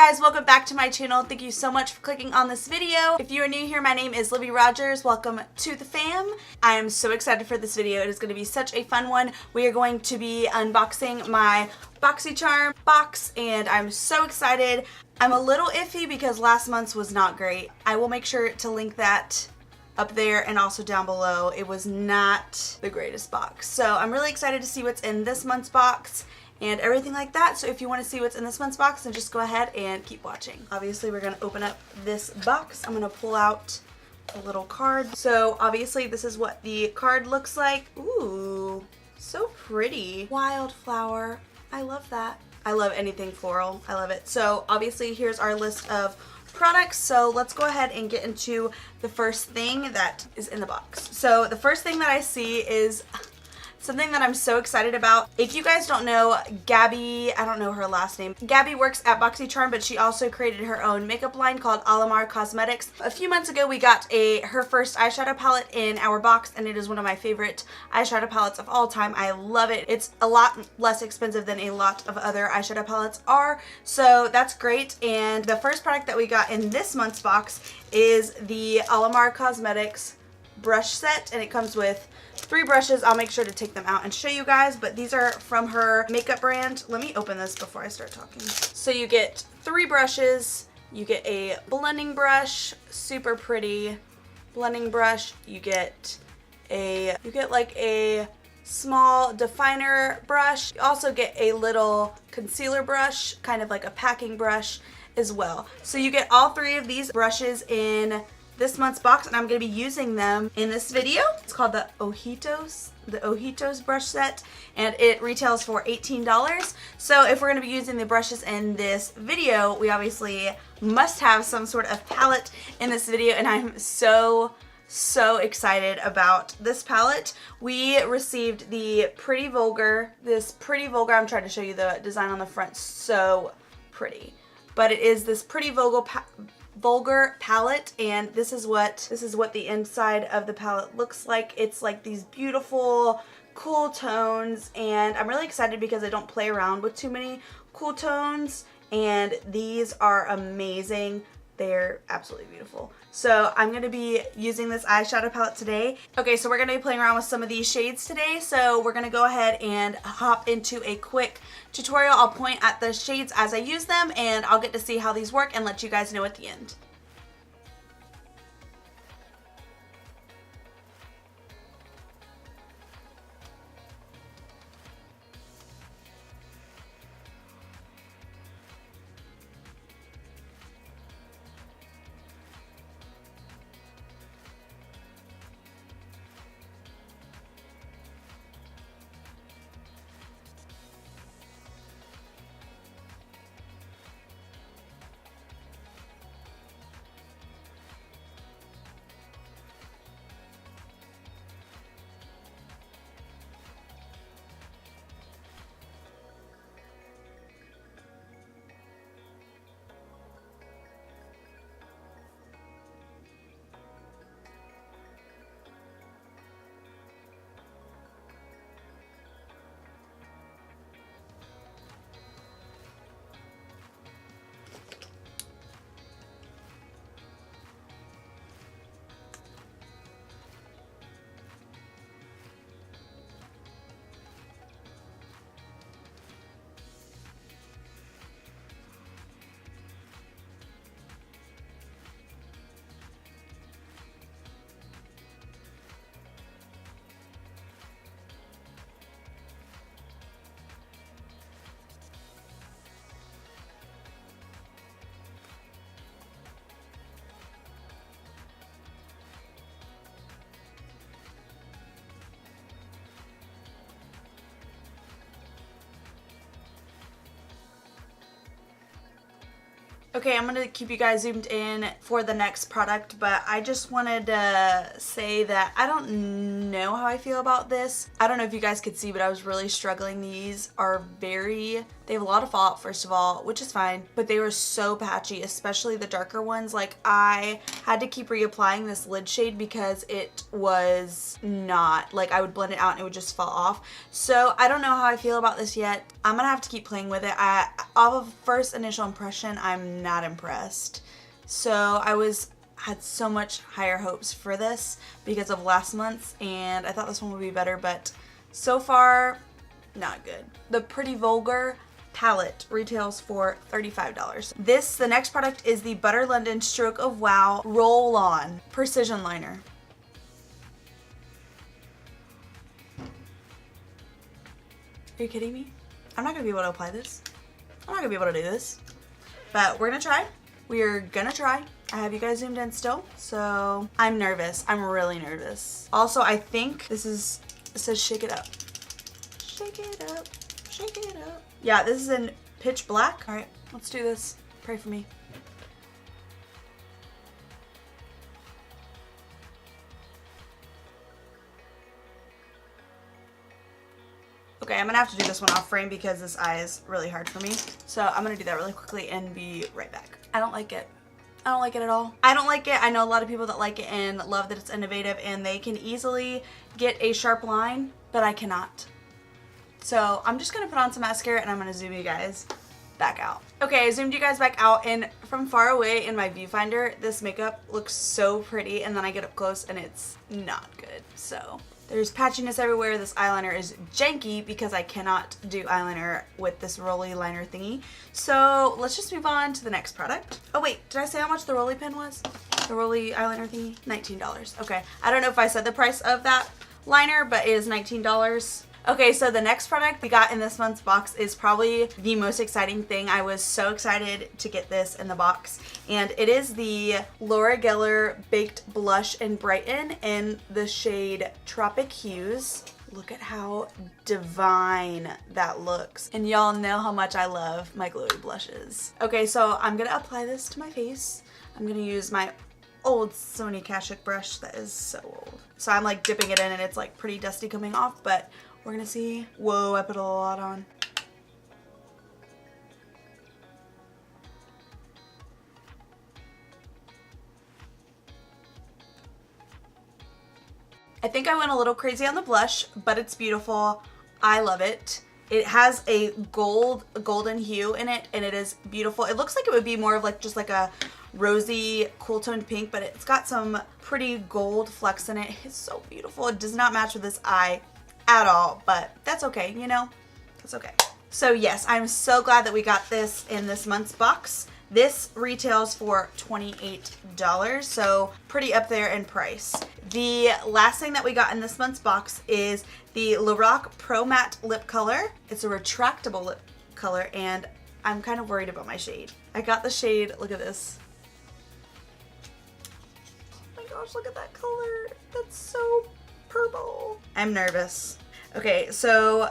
guys, welcome back to my channel. Thank you so much for clicking on this video. If you are new here, my name is Libby Rogers. Welcome to the fam. I am so excited for this video. It is going to be such a fun one. We are going to be unboxing my Boxycharm box and I'm so excited. I'm a little iffy because last month's was not great. I will make sure to link that up there and also down below. It was not the greatest box. So I'm really excited to see what's in this month's box and everything like that. So if you want to see what's in this month's box, then just go ahead and keep watching. Obviously, we're going to open up this box. I'm going to pull out a little card. So obviously, this is what the card looks like. Ooh, so pretty. Wildflower. I love that. I love anything floral. I love it. So obviously, here's our list of products. So let's go ahead and get into the first thing that is in the box. So the first thing that I see is something that I'm so excited about. If you guys don't know, Gabby, I don't know her last name. Gabby works at Boxycharm, but she also created her own makeup line called Alamar Cosmetics. A few months ago, we got her first eyeshadow palette in our box, and it is one of my favorite eyeshadow palettes of all time. I love it. It's a lot less expensive than a lot of other eyeshadow palettes are, so that's great. And the first product that we got in this month's box is the Alamar Cosmetics brush set, and it comes with 3 brushes. I'll make sure to take them out and show you guys, but these are from her makeup brand. Let me open this before I start talking. So you get 3 brushes. You get a blending brush, super pretty blending brush. You get like a small definer brush. You also get a little concealer brush, kind of like a packing brush as well. So you get all 3 of these brushes in this month's box, and I'm going to be using them in this video. It's called the Ojitos brush set, and it retails for $18. So if we're going to be using the brushes in this video, we obviously must have some sort of palette in this video, and I'm so excited about this palette. We received the Pretty Vulgar. This Pretty Vulgar, I'm trying to show you the design on the front, so pretty. But it is this Pretty Vulgar palette, and this is what the inside of the palette looks like. It's like these beautiful cool tones, and I'm really excited because I don't play around with too many cool tones, and these are amazing. They're absolutely beautiful. So I'm going to be using this eyeshadow palette today. Okay, so we're going to be playing around with some of these shades today. So we're going to go ahead and hop into a quick tutorial. I'll point at the shades as I use them, and I'll get to see how these work and let you guys know at the end. Okay, I'm going to keep you guys zoomed in for the next product, but I just wanted to say that I don't know how I feel about this. I don't know if you guys could see, but I was really struggling. They're They have a lot of fallout, first of all, which is fine, but they were so patchy, especially the darker ones. Like, I had to keep reapplying this lid shade because it was not, like, I would blend it out and it would just fall off. So I don't know how I feel about this yet. I'm gonna have to keep playing with it. Off of first initial impression, I'm not impressed. So had so much higher hopes for this because of last month's, and I thought this one would be better, but so far, not good. The Pretty Vulgar palette retails for $35. The next product is the Butter London Stroke of Wow Roll On Precision Liner. Are you kidding me? I'm not gonna be able to apply this. I'm not gonna be able to do this, but we're gonna try. We are gonna try. I have you guys zoomed in still, so I'm nervous. I'm really nervous. Also, I think it says shake it up. Shake it up, shake it up. Yeah, this is in pitch black. All right, let's do this. Pray for me. Okay, I'm gonna have to do this one off frame because this eye is really hard for me. So I'm gonna do that really quickly and be right back. I don't like it. I don't like it at all. I don't like it. I know a lot of people that like it and love that it's innovative and they can easily get a sharp line, but I cannot. So I'm just gonna put on some mascara and I'm gonna zoom you guys back out. Okay, I zoomed you guys back out, and from far away in my viewfinder, this makeup looks so pretty, and then I get up close and it's not good. So there's patchiness everywhere. This eyeliner is janky because I cannot do eyeliner with this Rolly liner thingy. So let's just move on to the next product. Oh wait, did I say how much the Rolly pen was? The Rolly eyeliner thingy? $19. Okay, I don't know if I said the price of that liner, but it is $19. Okay, so the next product we got in this month's box is probably the most exciting thing. I was so excited to get this in the box, and it is the Laura Geller Baked Blush and Brighten in the shade Tropic Hues. Look at how divine that looks. And y'all know how much I love my glowy blushes. Okay, so I'm gonna apply this to my face. I'm gonna use my old Sony Kashuk brush that is so old. So I'm like dipping it in and it's like pretty dusty coming off, but we're gonna see. Whoa, I put a lot on. I think I went a little crazy on the blush, but it's beautiful. I love it. It has a golden hue in it, and it is beautiful. It looks like it would be more of like just like a rosy, cool toned pink, but it's got some pretty gold flecks in it. It's so beautiful. It does not match with this eye at all, but that's okay, you know? That's okay. So yes, I'm so glad that we got this in this month's box. This retails for $28, so pretty up there in price. The last thing that we got in this month's box is the Lorac Pro Matte Lip Color. It's a retractable lip color, and I'm kind of worried about my shade. I got the shade, look at this. Oh my gosh, look at that color. That's so purple. I'm nervous. Okay, so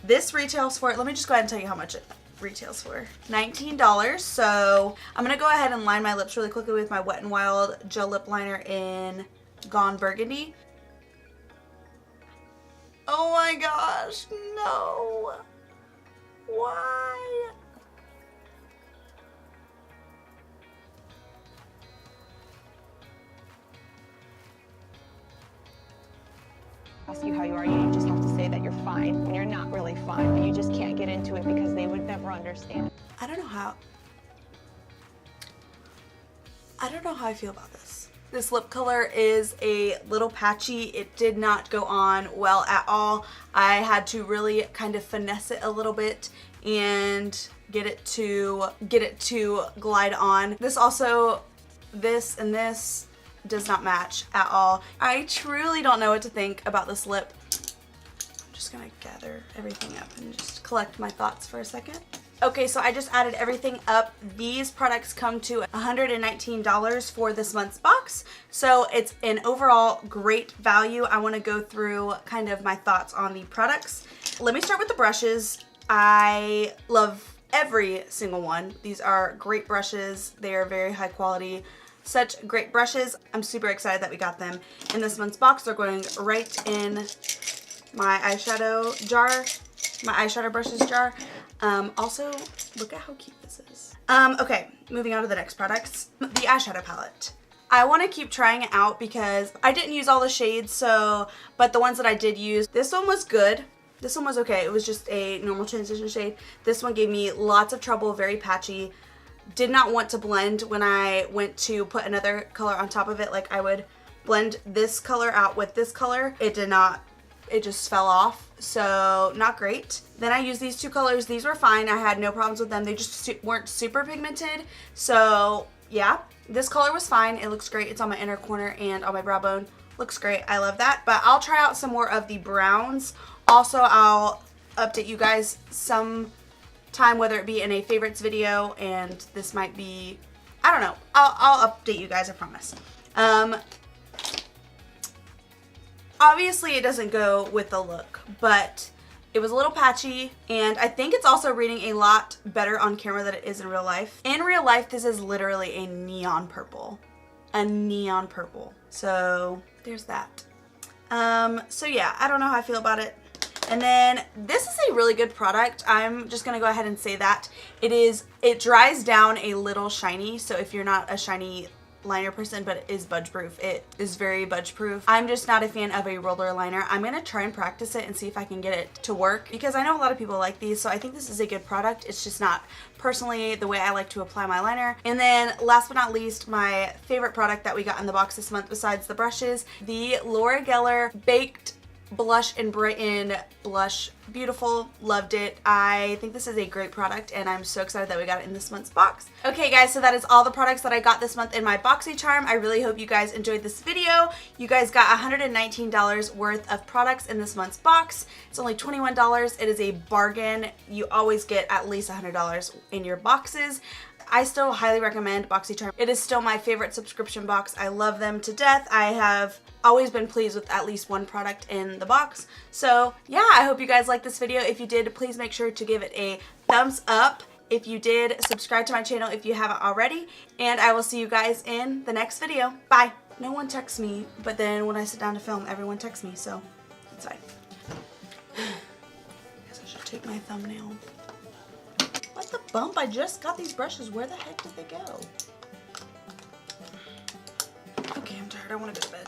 this retails for, let me just go ahead and tell you how much it retails for. $19. So I'm gonna go ahead and line my lips really quickly with my Wet n Wild gel lip liner in Gone Burgundy. Oh my gosh, no. Why? Ask you how you are, you just have to say that you're fine when you're not really fine, but you just can't get into it because they would never understand. I don't know how I feel about this. This lip color is a little patchy. It did not go on well at all. I had to really kind of finesse it a little bit and get it to glide on. This also, this and this does not match at all. I truly don't know what to think about this lip. I'm just gonna gather everything up and just collect my thoughts for a second. Okay, so I just added everything up. These products come to $119 for this month's box, so it's an overall great value. I want to go through kind of my thoughts on the products. Let me start with the brushes. I love every single one. These are great brushes. They are very high quality. Such great brushes. I'm super excited that we got them in this month's box. They're going right in my eyeshadow jar, my eyeshadow brushes jar. Also, look at how cute this is. Okay, moving on to the next products. The eyeshadow palette. I want to keep trying it out because I didn't use all the shades, but the ones that I did use, this one was good. This one was okay. It was just a normal transition shade. This one gave me lots of trouble, very patchy. Did not want to blend when I went to put another color on top of it. Like I would blend this color out with this color. It did not, it just fell off. So not great. Then I used these two colors. These were fine. I had no problems with them. They just weren't super pigmented. So yeah, this color was fine. It looks great. It's on my inner corner and on my brow bone. Looks great. I love that. But I'll try out some more of the browns. Also, I'll update you guys sometime, whether it be in a favorites video, and this might be, I don't know. I'll update you guys, I promise. Obviously, it doesn't go with the look, but it was a little patchy, and I think it's also reading a lot better on camera than it is in real life. In real life, this is literally a neon purple. A neon purple. So, there's that. So yeah, I don't know how I feel about it. And then this is a really good product. I'm just gonna go ahead and say that. It dries down a little shiny, so if you're not a shiny liner person, but it is budge proof. It is very budge proof. I'm just not a fan of a roller liner. I'm gonna try and practice it and see if I can get it to work because I know a lot of people like these, so I think this is a good product. It's just not personally the way I like to apply my liner. And then last but not least, my favorite product that we got in the box this month besides the brushes, the Laura Geller Baked Blush and Brighten Blush. Beautiful. Loved it. I think this is a great product and I'm so excited that we got it in this month's box. Okay guys, so that is all the products that I got this month in my Boxycharm. I really hope you guys enjoyed this video. You guys got $119 worth of products in this month's box. It's only $21. It is a bargain. You always get at least $100 in your boxes. I still highly recommend Boxycharm. It is still my favorite subscription box. I love them to death. I have always been pleased with at least one product in the box. So yeah, I hope you guys liked this video. If you did, please make sure to give it a thumbs up. If you did, subscribe to my channel if you haven't already. And I will see you guys in the next video. Bye. No one texts me, but then when I sit down to film, everyone texts me, so it's fine. I guess I should take my thumbnail. What the bump? I just got these brushes. Where the heck did they go? Okay, I'm tired. I want to go to bed.